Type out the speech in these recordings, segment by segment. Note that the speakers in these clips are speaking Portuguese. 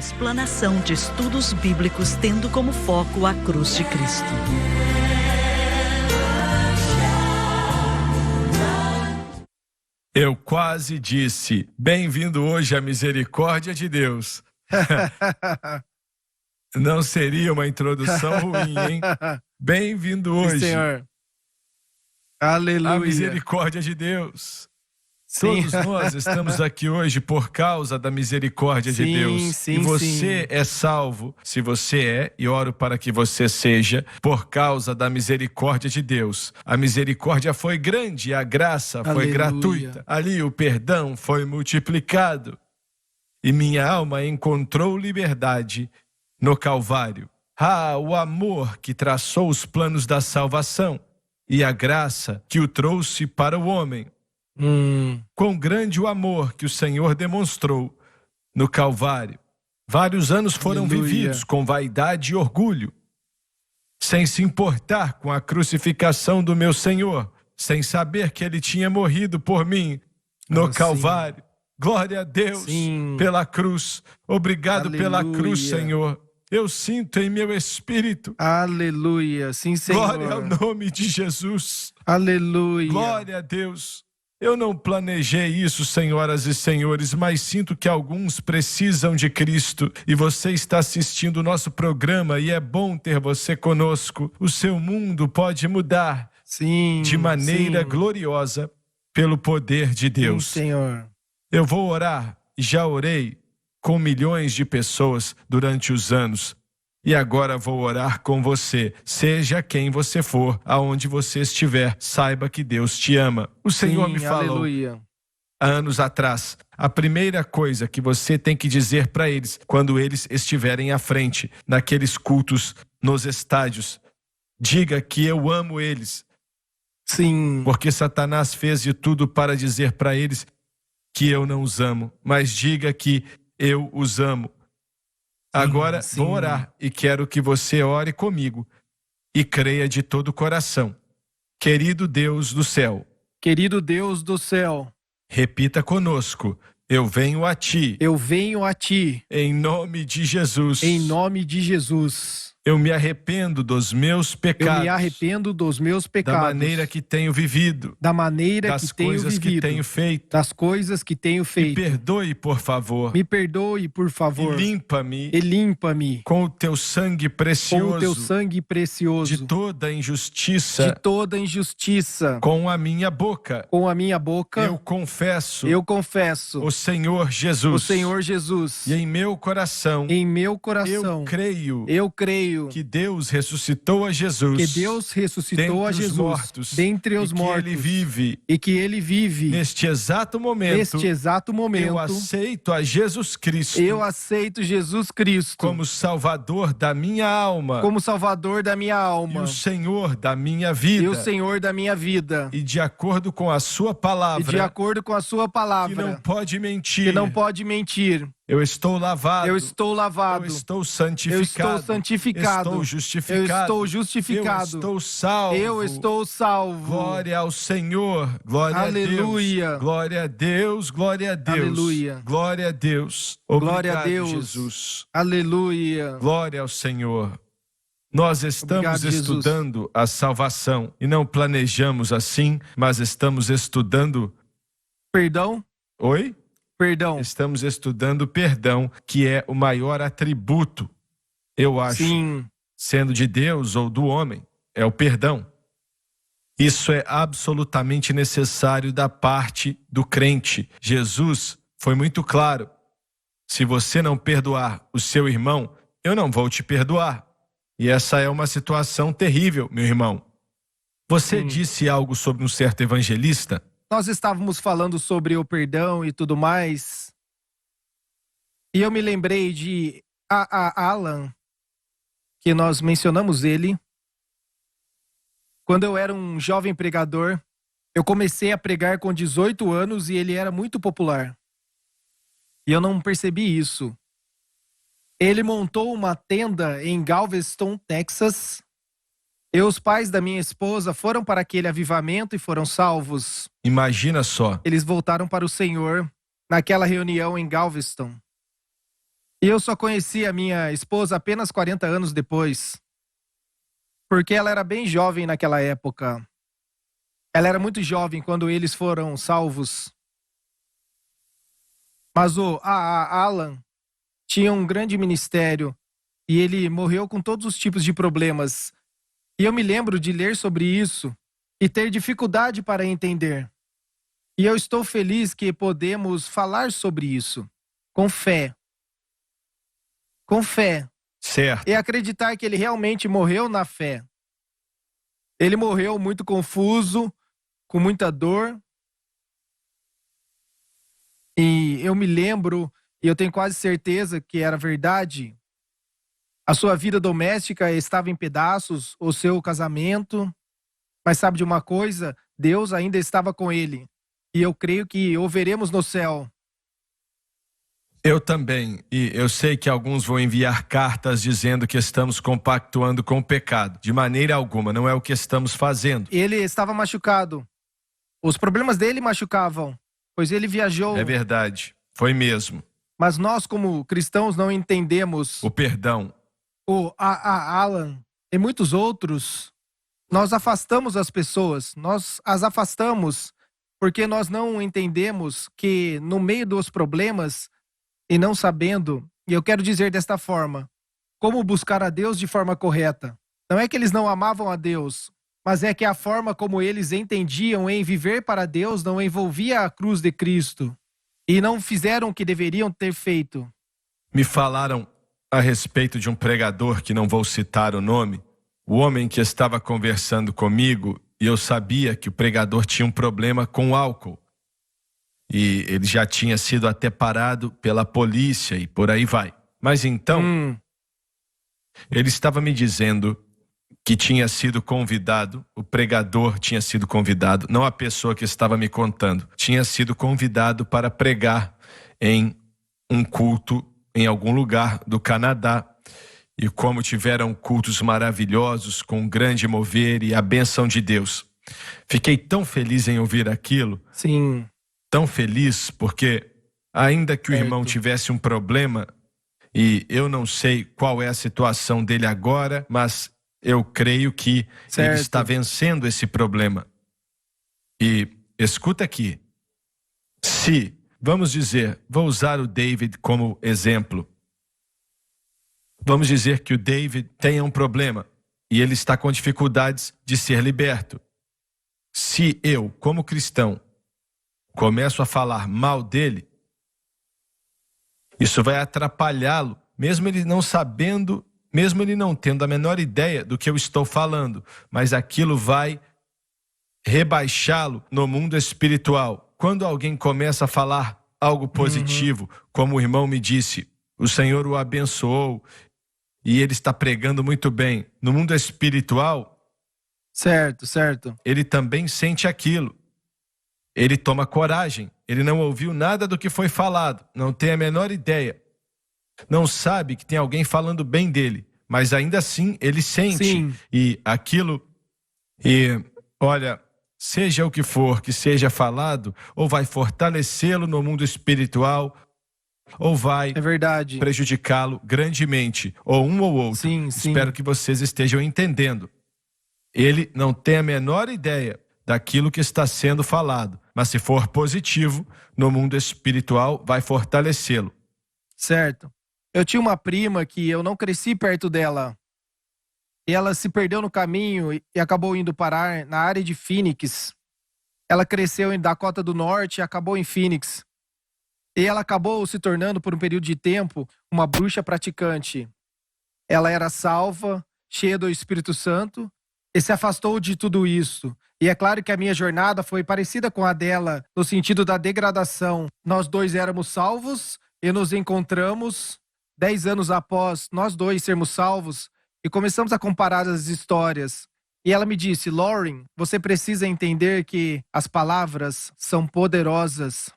explanação de estudos bíblicos tendo como foco a cruz de Cristo. Eu quase disse, bem-vindo hoje à misericórdia de Deus. Não seria uma introdução ruim, hein? Bem-vindo hoje. Sim, Senhor. Aleluia. A misericórdia de Deus. Sim. Todos nós estamos aqui hoje por causa da misericórdia de Deus. Sim, e você é salvo, se você é, e oro para que você seja, por causa da misericórdia de Deus. A misericórdia foi grande, a graça foi gratuita. Ali o perdão foi multiplicado. E minha alma encontrou liberdade no Calvário. Ah, o amor que traçou os planos da salvação e a graça que o trouxe para o homem. Quão grande o amor que o Senhor demonstrou no Calvário. Vários anos foram vividos com vaidade e orgulho, sem se importar com a crucificação do meu Senhor, sem saber que Ele tinha morrido por mim no Calvário. Glória a Deus pela cruz. Obrigado pela cruz, Senhor. Eu sinto em meu espírito. Aleluia. Sim, Senhor. Glória ao nome de Jesus. Aleluia. Glória a Deus. Eu não planejei isso, senhoras e senhores, mas sinto que alguns precisam de Cristo e você está assistindo o nosso programa e é bom ter você conosco. O seu mundo pode mudar de maneira gloriosa pelo poder de Deus. Sim, Senhor. Eu vou orar e já orei com milhões de pessoas durante os anos. E agora vou orar com você, seja quem você for, aonde você estiver, saiba que Deus te ama. O Senhor me falou há anos atrás, a primeira coisa que você tem que dizer para eles, quando eles estiverem à frente, naqueles cultos, nos estádios, diga que eu amo eles. Sim. Porque Satanás fez de tudo para dizer para eles que eu não os amo, mas diga que eu os amo. Agora vou orar e quero que você ore comigo e creia de todo o coração. Querido Deus do céu. Querido Deus do céu. Repita conosco. Eu venho a ti. Eu venho a ti. Em nome de Jesus. Em nome de Jesus. Eu me arrependo dos meus pecados. Eu me arrependo dos meus pecados. Da maneira que tenho vivido. Da maneira das que tenho vivido. Das coisas que tenho feito. Das coisas que tenho feito. Me perdoe, por favor. Me perdoe, por favor. E limpa-me. E limpa-me. Com o teu sangue precioso. Com o teu sangue precioso. De toda injustiça. De toda injustiça. Com a minha boca. Com a minha boca. Eu confesso. Eu confesso. O Senhor Jesus. O Senhor Jesus. E em meu coração. Em meu coração. Eu creio. Eu creio. Que Deus ressuscitou a Jesus. Que Deus ressuscitou a Jesus mortos, dentre os mortos. Que Ele vive. E que Ele vive. Neste exato momento. Neste exato momento. Eu aceito a Jesus Cristo. Eu aceito Jesus Cristo. Como Salvador da minha alma. Como Salvador da minha alma. E o Senhor da minha vida. E o Senhor da minha vida. E de acordo com a sua palavra. E de acordo com a sua palavra. Que não pode mentir. Que não pode mentir. Eu estou lavado. Eu estou lavado. Eu estou santificado. Eu estou santificado. Estou justificado. Eu estou justificado. Eu estou salvo. Eu estou salvo. Glória ao Senhor. Glória Aleluia. a Deus. Glória a Deus. Glória a Deus. Aleluia. Glória a Deus. Obrigado, glória a Deus. Jesus. Aleluia. Glória ao Senhor. Nós estamos estudando a salvação e não planejamos assim, mas estamos estudando... Perdão? Oi? Perdão. Estamos estudando perdão, que é o maior atributo, eu acho, sendo de Deus ou do homem, é o perdão. Isso é absolutamente necessário da parte do crente. Jesus foi muito claro. Se você não perdoar o seu irmão, eu não vou te perdoar. E essa é uma situação terrível, meu irmão. Você disse algo sobre um certo evangelista? Nós estávamos falando sobre o perdão e tudo mais. E eu me lembrei de Alan, que nós mencionamos ele. Quando eu era um jovem pregador, eu comecei a pregar com 18 anos e ele era muito popular. E eu não percebi isso. Ele montou uma tenda em Galveston, Texas. E os pais da minha esposa foram para aquele avivamento e foram salvos. Imagina só. Eles voltaram para o Senhor naquela reunião em Galveston. E eu só conheci a minha esposa apenas 40 anos depois, porque ela era bem jovem naquela época. Ela era muito jovem quando eles foram salvos. Mas o Alan tinha um grande ministério e ele morreu com todos os tipos de problemas. E eu me lembro de ler sobre isso e ter dificuldade para entender. E eu estou feliz que podemos falar sobre isso com fé. Com fé. Certo. E acreditar que ele realmente morreu na fé. Ele morreu muito confuso, com muita dor. E eu me lembro, e eu tenho quase certeza que era verdade, a sua vida doméstica estava em pedaços, o seu casamento. Mas sabe de uma coisa? Deus ainda estava com ele. E eu creio que o veremos no céu. Eu também, e eu sei que alguns vão enviar cartas dizendo que estamos compactuando com o pecado. De maneira alguma, não é o que estamos fazendo. Ele estava machucado. Os problemas dele machucavam, pois ele viajou. É verdade, foi mesmo. Mas nós, como cristãos, não entendemos. O perdão. O Alan e muitos outros, nós afastamos as pessoas. Nós as afastamos porque nós não entendemos que no meio dos problemas e não sabendo, e eu quero dizer desta forma, como buscar a Deus de forma correta. Não é que eles não amavam a Deus, mas é que a forma como eles entendiam em viver para Deus não envolvia a cruz de Cristo. E não fizeram o que deveriam ter feito. Me falaram a respeito de um pregador que não vou citar o nome, o homem que estava conversando comigo, e eu sabia que o pregador tinha um problema com o álcool. E ele já tinha sido até parado pela polícia e por aí vai. Mas então, ele estava me dizendo que tinha sido convidado, o pregador tinha sido convidado, não a pessoa que estava me contando, tinha sido convidado para pregar em um culto em algum lugar do Canadá. E como tiveram cultos maravilhosos, com grande mover e a bênção de Deus. Fiquei tão feliz em ouvir aquilo. Sim. Tão feliz, porque ainda que o irmão tivesse um problema, e eu não sei qual é a situação dele agora, mas eu creio que ele está vencendo esse problema. E escuta aqui, se, vamos dizer, vou usar o David como exemplo. Vamos dizer que o David tenha um problema e ele está com dificuldades de ser liberto. Se eu, como cristão, começo a falar mal dele, isso vai atrapalhá-lo, mesmo ele não sabendo, mesmo ele não tendo a menor ideia do que eu estou falando, mas aquilo vai rebaixá-lo no mundo espiritual. Quando alguém começa a falar algo positivo, como o irmão me disse, o Senhor o abençoou e ele está pregando muito bem, no mundo espiritual, Certo. ele também sente aquilo. Ele toma coragem, ele não ouviu nada do que foi falado, não tem a menor ideia, não sabe que tem alguém falando bem dele, mas ainda assim ele sente. Sim. E aquilo, e olha, seja o que for que seja falado, ou vai fortalecê-lo no mundo espiritual, ou vai prejudicá-lo grandemente, ou um ou outro. Sim. Espero que vocês estejam entendendo. Ele não tem a menor ideia daquilo que está sendo falado, mas se for positivo, no mundo espiritual vai fortalecê-lo. Certo. Eu tinha uma prima que eu não cresci perto dela. E ela se perdeu no caminho e acabou indo parar na área de Phoenix. Ela cresceu em Dakota do Norte e acabou em Phoenix. E ela acabou se tornando, por um período de tempo, uma bruxa praticante. Ela era salva, cheia do Espírito Santo, e se afastou de tudo isso. E é claro que a minha jornada foi parecida com a dela, no sentido da degradação. Nós dois éramos salvos e nos encontramos 10 anos após nós dois sermos salvos e começamos a comparar as histórias. E ela me disse, Lauren, você precisa entender que as palavras são poderosas.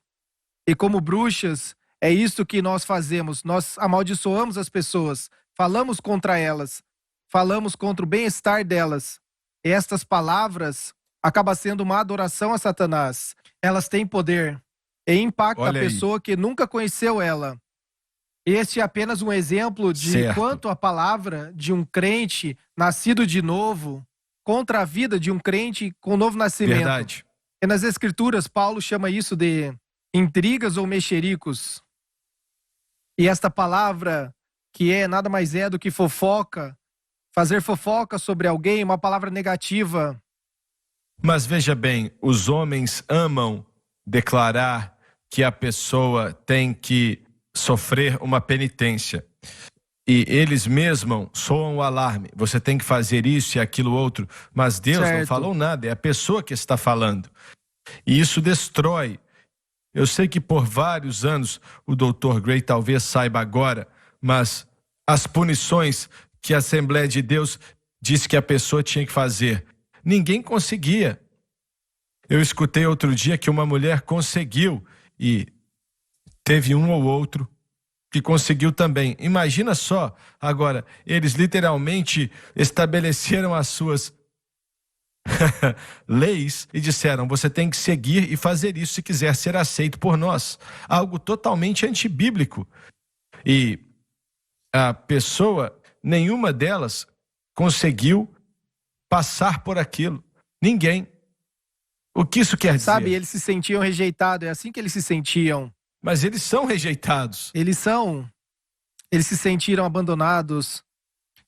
E como bruxas, é isso que nós fazemos. Nós amaldiçoamos as pessoas, falamos contra elas, falamos contra o bem-estar delas. E estas palavras acabam sendo uma adoração a Satanás. Elas têm poder e impactam a pessoa que nunca conheceu ela. Este é apenas um exemplo de Certo. quanto a palavra de um crente nascido de novo contra a vida de um crente com novo nascimento. Verdade. E nas Escrituras, Paulo chama isso de intrigas ou mexericos. E esta palavra, que é nada mais é do que fofoca, fazer fofoca sobre alguém, uma palavra negativa. Mas veja bem, os homens amam declarar que a pessoa tem que sofrer uma penitência. E eles mesmos soam o alarme. Você tem que fazer isso e aquilo outro. Mas Deus não Certo. falou nada, é a pessoa que está falando. E isso destrói. Eu sei que por vários anos o Dr. Gray talvez saiba agora, mas as punições que a Assembleia de Deus disse que a pessoa tinha que fazer, ninguém conseguia. Eu escutei outro dia que uma mulher conseguiu e teve um ou outro que conseguiu também. Imagina só, agora, eles literalmente estabeleceram as suas leis e disseram, você tem que seguir e fazer isso se quiser ser aceito por nós. Algo totalmente antibíblico. E a pessoa, nenhuma delas conseguiu passar por aquilo. Ninguém. O que isso quer dizer? Sabe, eles se sentiam rejeitados, é assim que eles se sentiam. Mas eles são rejeitados. Eles se sentiram abandonados.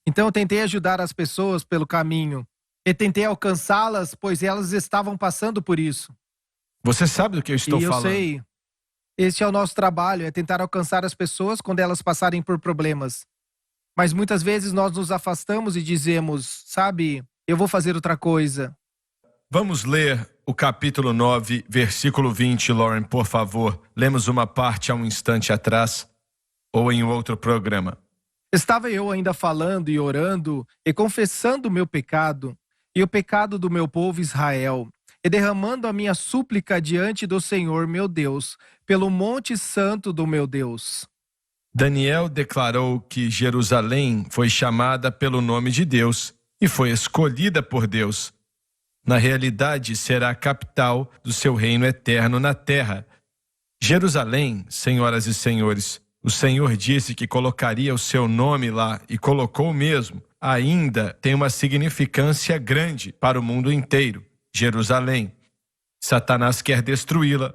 Então eu tentei ajudar as pessoas pelo caminho. E tentei alcançá-las, pois elas estavam passando por isso. Você sabe do que eu estou falando. E eu sei. Este é o nosso trabalho, é tentar alcançar as pessoas quando elas passarem por problemas. Mas muitas vezes nós nos afastamos e dizemos, sabe, eu vou fazer outra coisa. Vamos ler o capítulo 9, versículo 20, Lauren, por favor. Lemos uma parte há um instante atrás, ou em outro programa. Estava eu ainda falando e orando e confessando o meu pecado e o pecado do meu povo Israel, e derramando a minha súplica diante do Senhor, meu Deus, pelo monte santo do meu Deus. Daniel declarou que Jerusalém foi chamada pelo nome de Deus e foi escolhida por Deus. Na realidade, será a capital do seu reino eterno na terra. Jerusalém, senhoras e senhores, o Senhor disse que colocaria o seu nome lá e colocou mesmo. Ainda tem uma significância grande para o mundo inteiro. Jerusalém. Satanás quer destruí-la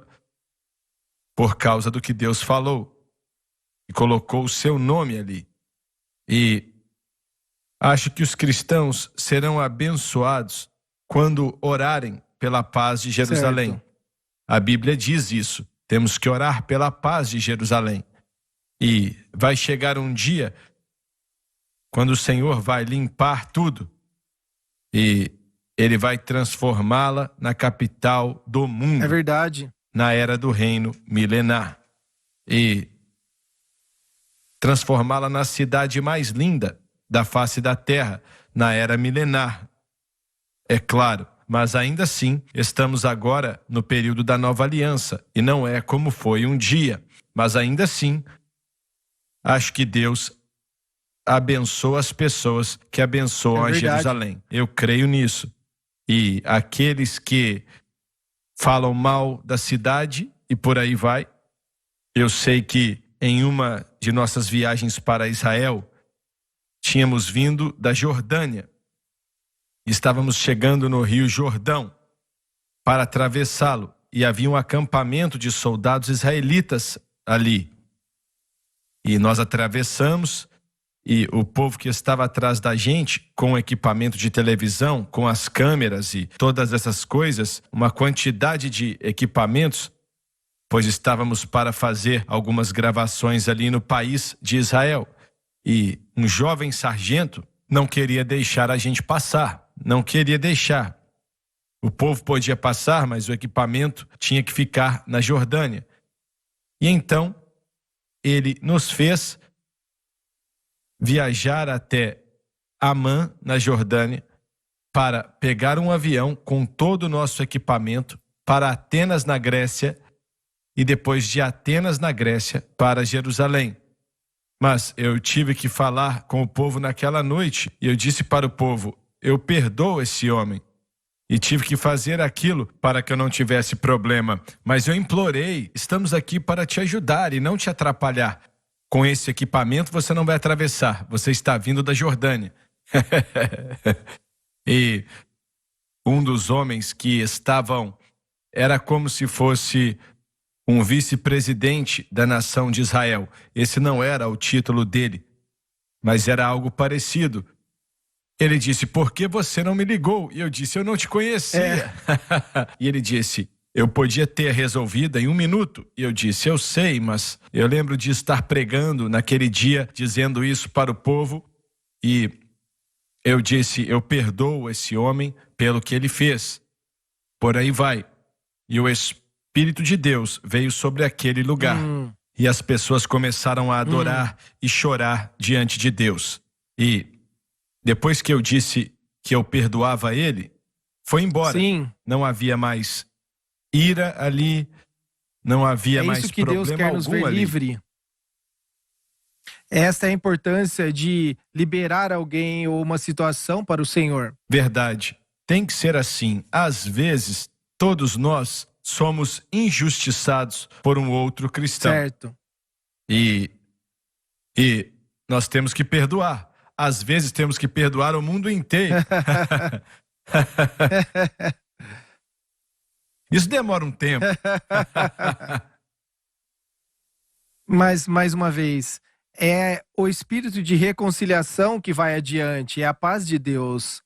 por causa do que Deus falou e colocou o seu nome ali. E acho que os cristãos serão abençoados quando orarem pela paz de Jerusalém. Certo. A Bíblia diz isso. Temos que orar pela paz de Jerusalém. E vai chegar um dia quando o Senhor vai limpar tudo e Ele vai transformá-la na capital do mundo. É verdade. Na era do reino milenar. E transformá-la na cidade mais linda da face da terra, na era milenar. É claro, mas ainda assim, estamos agora no período da nova aliança, e não é como foi um dia. Mas ainda assim, acho que Deus abençoa as pessoas que abençoam a Jerusalém. Eu creio nisso. E aqueles que falam mal da cidade e por aí vai, eu sei que em uma de nossas viagens para Israel, tínhamos vindo da Jordânia. Estávamos chegando no Rio Jordão para atravessá-lo e havia um acampamento de soldados israelitas ali. E nós atravessamos e o povo que estava atrás da gente, com o equipamento de televisão, com as câmeras e todas essas coisas, uma quantidade de equipamentos, pois estávamos para fazer algumas gravações ali no país de Israel. E um jovem sargento não queria deixar a gente passar, não queria deixar. O povo podia passar, mas o equipamento tinha que ficar na Jordânia. E então, ele nos fez viajar até Amã, na Jordânia, para pegar um avião com todo o nosso equipamento para Atenas, na Grécia, e depois de Atenas, na Grécia, para Jerusalém. Mas eu tive que falar com o povo naquela noite, e eu disse para o povo, eu perdoo esse homem. E tive que fazer aquilo para que eu não tivesse problema. Mas eu implorei, estamos aqui para te ajudar e não te atrapalhar. com esse equipamento você não vai atravessar, você está vindo da Jordânia. E um dos homens que estavam era como se fosse um vice-presidente da nação de Israel. Esse não era o título dele, mas era algo parecido. Ele disse, por que você não me ligou? E eu disse, eu não te conhecia. E ele disse, eu podia ter resolvido em 1 minuto. E eu disse, eu sei, mas eu lembro de estar pregando naquele dia, dizendo isso para o povo. E eu disse, eu perdoo esse homem pelo que ele fez. Por aí vai. E o Espírito de Deus veio sobre aquele lugar. E as pessoas começaram a adorar e chorar diante de Deus. E depois que eu disse que eu perdoava ele, foi embora. Sim. Não havia mais ira ali, não havia mais isso que problema Deus quer nos ver ali. livre. Esta é a importância de liberar alguém ou uma situação para o Senhor. Verdade. Tem que ser assim. Às vezes, todos nós somos injustiçados por um outro cristão. Certo. E nós temos que perdoar. Às vezes temos que perdoar o mundo inteiro. Isso demora um tempo. Mas, mais uma vez, é o espírito de reconciliação que vai adiante, é a paz de Deus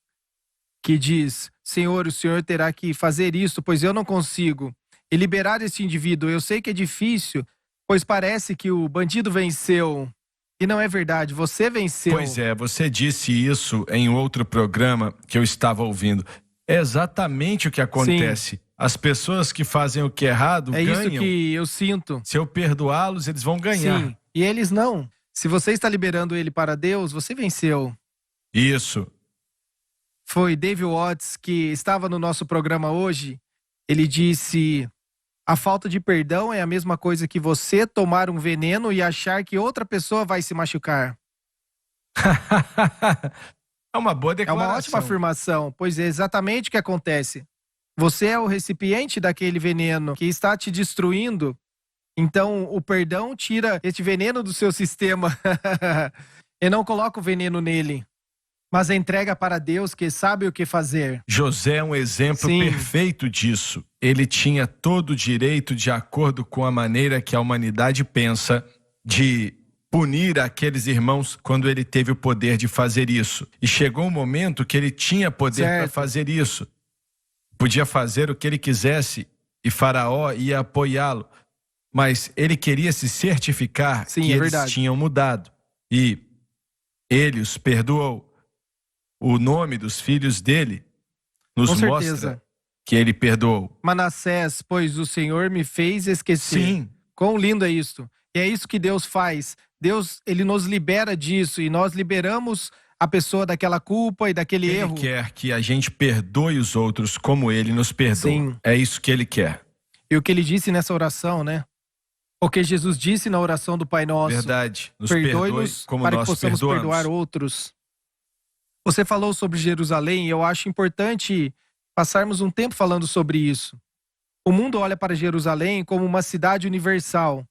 que diz, Senhor, o Senhor terá que fazer isso, pois eu não consigo. E liberar esse indivíduo, eu sei que é difícil, pois parece que o bandido venceu. E não é verdade, você venceu. Pois é, você disse isso em outro programa que eu estava ouvindo. É exatamente o que acontece. Sim. As pessoas que fazem o que é errado ganham. É isso que eu sinto. Se eu perdoá-los, eles vão ganhar. Sim, e eles não. Se você está liberando ele para Deus, você venceu. Isso. Foi David Watts que estava no nosso programa hoje. Ele disse... A falta de perdão é a mesma coisa que você tomar um veneno e achar que outra pessoa vai se machucar. É uma boa declaração. É uma ótima afirmação, pois é exatamente o que acontece. Você é o recipiente daquele veneno que está te destruindo. Então, o perdão tira este veneno do seu sistema e não coloca o veneno nele. Mas entrega para Deus que sabe o que fazer. José é um exemplo perfeito disso. Ele tinha todo o direito, de acordo com a maneira que a humanidade pensa, de punir aqueles irmãos quando ele teve o poder de fazer isso. E chegou um momento que ele tinha poder para fazer isso. Podia fazer o que ele quisesse e Faraó ia apoiá-lo. Mas ele queria se certificar que eles tinham mudado. E ele os perdoou. O nome dos filhos dele nos mostra que ele perdoou. Manassés, pois o Senhor me fez esquecer. Sim. Quão lindo é isso. E é isso que Deus faz. Deus, ele nos libera disso e nós liberamos a pessoa daquela culpa e daquele erro. Ele quer que a gente perdoe os outros como ele nos perdoa. Sim. É isso que ele quer. E o que ele disse nessa oração, né? O que Jesus disse na oração do Pai Nosso. Verdade. Nos perdoe como para nós que possamos perdoamos. perdoar outros. Você falou sobre Jerusalém e eu acho importante passarmos um tempo falando sobre isso. O mundo olha para Jerusalém como uma cidade universal,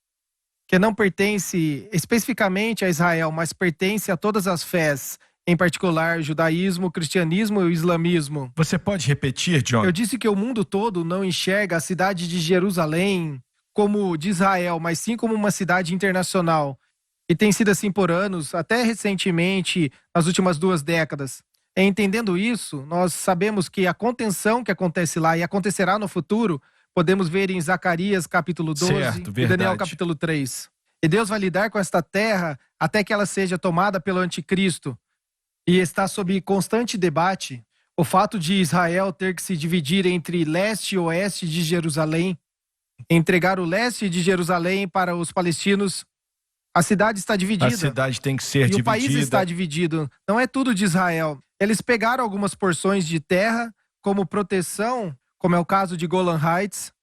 que não pertence especificamente a Israel, mas pertence a todas as fés, em particular judaísmo, cristianismo e o islamismo. Você pode repetir, John? Eu disse que o mundo todo não enxerga a cidade de Jerusalém como de Israel, mas sim como uma cidade internacional. E tem sido assim por anos, até recentemente, nas últimas 2 décadas. Entendendo isso, nós sabemos que a contenção que acontece lá e acontecerá no futuro, podemos ver em Zacarias capítulo 12 e Daniel capítulo 3. E Deus vai lidar com esta terra até que ela seja tomada pelo anticristo. E está sob constante debate o fato de Israel ter que se dividir entre leste e oeste de Jerusalém, entregar o leste de Jerusalém para os palestinos. A cidade está dividida. A cidade tem que ser dividida. E o país está dividido. Não é tudo de Israel. Eles pegaram algumas porções de terra como proteção, como é o caso de Golan Heights.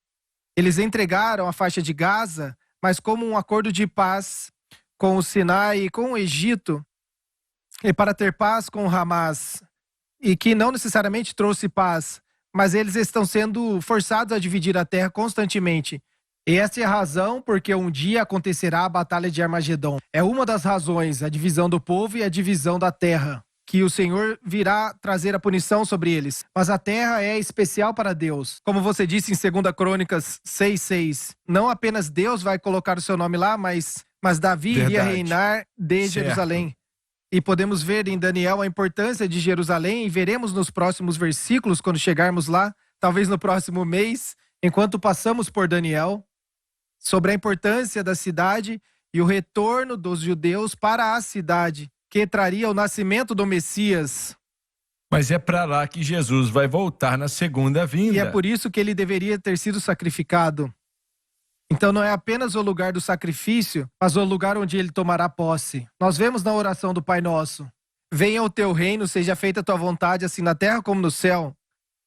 Eles entregaram a faixa de Gaza, mas como um acordo de paz com o Sinai e com o Egito, e para ter paz com o Hamas, e que não necessariamente trouxe paz, mas eles estão sendo forçados a dividir a terra constantemente. E essa é a razão porque um dia acontecerá a Batalha de Armagedon. É uma das razões, a divisão do povo e a divisão da terra, que o Senhor virá trazer a punição sobre eles. Mas a terra é especial para Deus. Como você disse em 2 Crônicas 6:6, não apenas Deus vai colocar o seu nome lá, mas Davi iria reinar de Jerusalém. E podemos ver em Daniel a importância de Jerusalém e veremos nos próximos versículos, quando chegarmos lá, talvez no próximo mês, enquanto passamos por Daniel, sobre a importância da cidade e o retorno dos judeus para a cidade, que traria o nascimento do Messias. Mas é para lá que Jesus vai voltar na segunda vinda. E é por isso que ele deveria ter sido sacrificado. Então não é apenas o lugar do sacrifício, mas o lugar onde ele tomará posse. Nós vemos na oração do Pai Nosso: venha o teu reino, seja feita a tua vontade, assim na terra como no céu.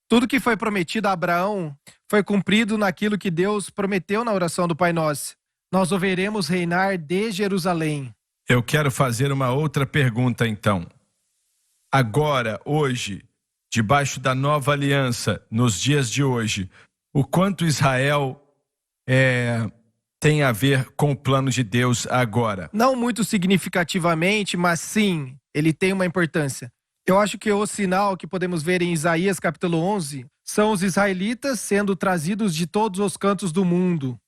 Tudo que foi prometido a Abraão foi cumprido naquilo que Deus prometeu na oração do Pai Nosso. Nós o veremos reinar de Jerusalém. Eu quero fazer uma outra pergunta, então. Agora, hoje, debaixo da nova aliança, nos dias de hoje, o quanto Israel tem a ver com o plano de Deus agora? Não muito significativamente, mas sim, ele tem uma importância. Eu acho que o sinal que podemos ver em Isaías capítulo 11 são os israelitas sendo trazidos de todos os cantos do mundo.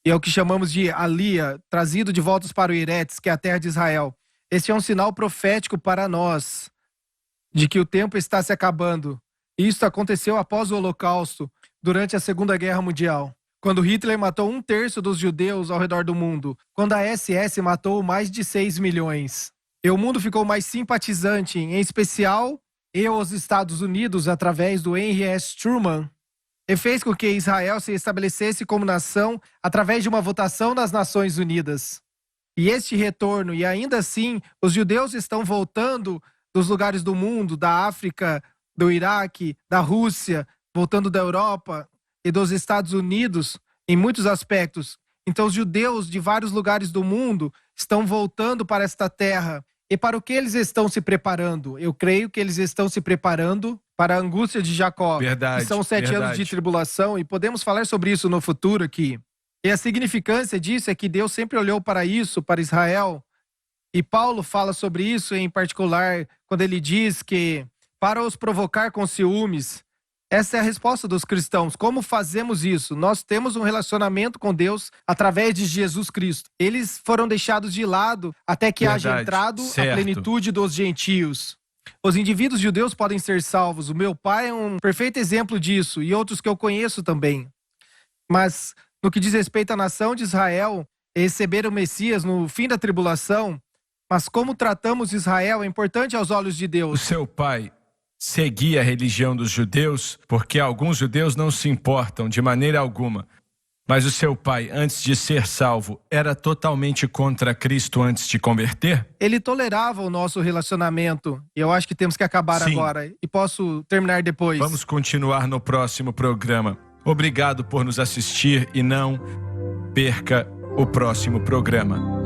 E é o que chamamos de Alia, trazido de volta para o Eretz, que é a terra de Israel. Esse é um sinal profético para nós, de que o tempo está se acabando. E isso aconteceu após o Holocausto, durante a Segunda Guerra Mundial, quando Hitler matou 1/3 dos judeus ao redor do mundo, quando a SS matou mais de 6 milhões. E o mundo ficou mais simpatizante, em especial os Estados Unidos, através do Henry S. Truman, e fez com que Israel se estabelecesse como nação através de uma votação nas Nações Unidas. E este retorno, e ainda assim, os judeus estão voltando dos lugares do mundo, da África, do Iraque, da Rússia, voltando da Europa e dos Estados Unidos, em muitos aspectos. Então, os judeus de vários lugares do mundo estão voltando para esta terra. E para o que eles estão se preparando? Eu creio que eles estão se preparando para a angústia de Jacó. Verdade, que são 7 anos de tribulação, e podemos falar sobre isso no futuro aqui. E a significância disso é que Deus sempre olhou para isso, para Israel. E Paulo fala sobre isso em particular, quando ele diz que para os provocar com ciúmes. Essa é a resposta dos cristãos. Como fazemos isso? Nós temos um relacionamento com Deus através de Jesus Cristo. Eles foram deixados de lado até que haja entrado a plenitude dos gentios. Os indivíduos judeus podem ser salvos. O meu pai é um perfeito exemplo disso, e outros que eu conheço também. Mas no que diz respeito à nação de Israel, receber o Messias no fim da tribulação, mas como tratamos Israel é importante aos olhos de Deus. O seu pai seguia a religião dos judeus, porque alguns judeus não se importam de maneira alguma. Mas o seu pai, antes de ser salvo, era totalmente contra Cristo antes de converter? Ele tolerava o nosso relacionamento. E eu acho que temos que acabar agora. E posso terminar depois. Vamos continuar no próximo programa. Obrigado por nos assistir e não perca o próximo programa.